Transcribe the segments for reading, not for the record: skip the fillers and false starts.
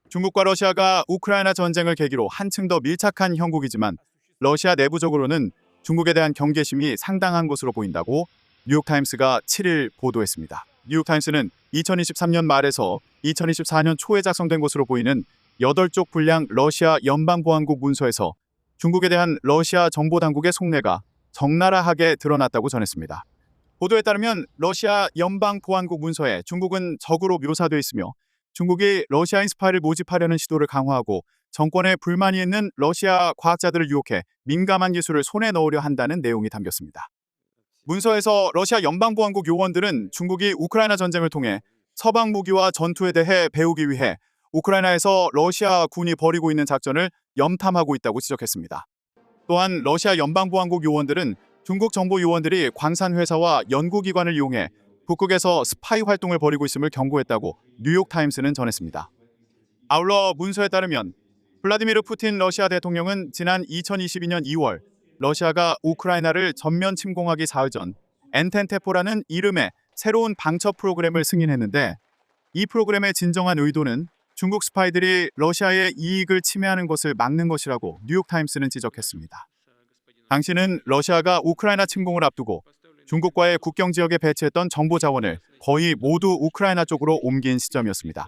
중국과 러시아가 우크라이나 전쟁을 계기로 한층 더 밀착한 형국이지만 러시아 내부적으로는 중국에 대한 경계심이 상당한 것으로 보인다고 뉴욕타임스가 7일 보도했습니다. 뉴욕타임스는 2023년 말에서 2024년 초에 작성된 것으로 보이는 8쪽 분량 러시아 연방보안국 문서에서 중국에 대한 러시아 정보당국의 속내가 적나라하게 드러났다고 전했습니다. 보도에 따르면 러시아 연방보안국 문서에 중국은 적으로 묘사되어 있으며 중국이 러시아인 스파이를 모집하려는 시도를 강화하고 정권에 불만이 있는 러시아 과학자들을 유혹해 민감한 기술을 손에 넣으려 한다는 내용이 담겼습니다. 문서에서 러시아 연방보안국 요원들은 중국이 우크라이나 전쟁을 통해 서방 무기와 전투에 대해 배우기 위해 우크라이나에서 러시아 군이 벌이고 있는 작전을 염탐하고 있다고 지적했습니다. 또한 러시아 연방보안국 요원들은 중국 정보 요원들이 광산회사와 연구기관을 이용해 북극에서 스파이 활동을 벌이고 있음을 경고했다고 뉴욕타임스는 전했습니다. 아울러 문서에 따르면 블라디미르 푸틴 러시아 대통령은 지난 2022년 2월 러시아가 우크라이나를 전면 침공하기 사흘 전 엔텐테포라는 이름의 새로운 방첩 프로그램을 승인했는데 이 프로그램의 진정한 의도는 중국 스파이들이 러시아의 이익을 침해하는 것을 막는 것이라고 뉴욕타임스는 지적했습니다. 당시는 러시아가 우크라이나 침공을 앞두고 중국과의 국경 지역에 배치했던 정보 자원을 거의 모두 우크라이나 쪽으로 옮긴 시점이었습니다.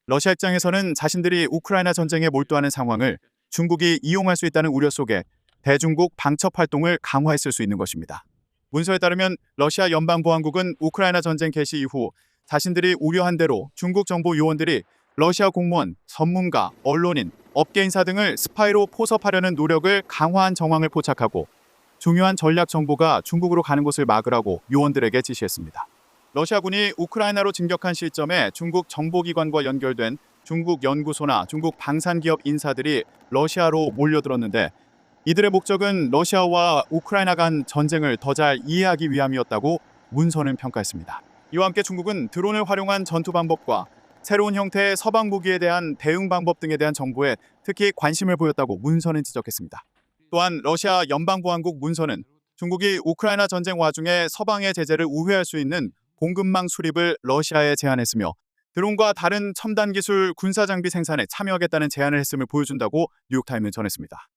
러시아 입장에서는 자신들이 우크라이나 전쟁에 몰두하는 상황을 중국이 이용할 수 있다는 우려 속에 대중국 방첩 활동을 강화했을 수 있는 것입니다. 문서에 따르면 러시아 연방보안국은 우크라이나 전쟁 개시 이후 자신들이 우려한 대로 중국 정보 요원들이 러시아 공무원, 전문가, 언론인, 업계 인사 등을 스파이로 포섭하려는 노력을 강화한 정황을 포착하고 중요한 전략 정보가 중국으로 가는 것을 막으라고 요원들에게 지시했습니다. 러시아군이 우크라이나로 진격한 시점에 중국 정보기관과 연결된 중국 연구소나 중국 방산기업 인사들이 러시아로 몰려들었는데 이들의 목적은 러시아와 우크라이나 간 전쟁을 더 잘 이해하기 위함이었다고 문서는 평가했습니다. 이와 함께 중국은 드론을 활용한 전투 방법과 새로운 형태의 서방 무기에 대한 대응 방법 등에 대한 정보에 특히 관심을 보였다고 문서는 지적했습니다. 또한 러시아 연방보안국 문서는 중국이 우크라이나 전쟁 와중에 서방의 제재를 우회할 수 있는 공급망 수립을 러시아에 제안했으며 드론과 다른 첨단 기술 군사 장비 생산에 참여하겠다는 제안을 했음을 보여준다고 뉴욕타임스는 전했습니다.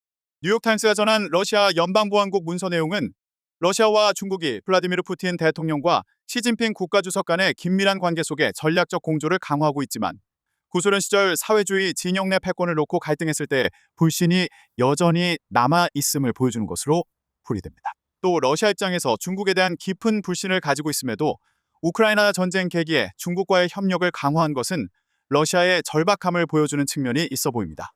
뉴욕타임스가 전한 러시아 연방보안국 문서 내용은 러시아와 중국이 블라디미르 푸틴 대통령과 시진핑 국가주석 간의 긴밀한 관계 속에 전략적 공조를 강화하고 있지만 구소련 시절 사회주의 진영 내 패권을 놓고 갈등했을 때 불신이 여전히 남아있음을 보여주는 것으로 풀이됩니다. 또 러시아 입장에서 중국에 대한 깊은 불신을 가지고 있음에도 우크라이나 전쟁 계기에 중국과의 협력을 강화한 것은 러시아의 절박함을 보여주는 측면이 있어 보입니다.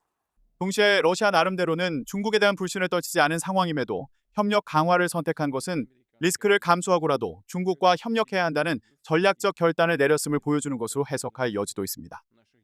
동시에 러시아 나름대로는 중국에 대한 불신을 떨치지 않은 상황임에도 협력 강화를 선택한 것은 리스크를 감수하고라도 중국과 협력해야 한다는 전략적 결단을 내렸음을 보여주는 것으로 해석할 여지도 있습니다.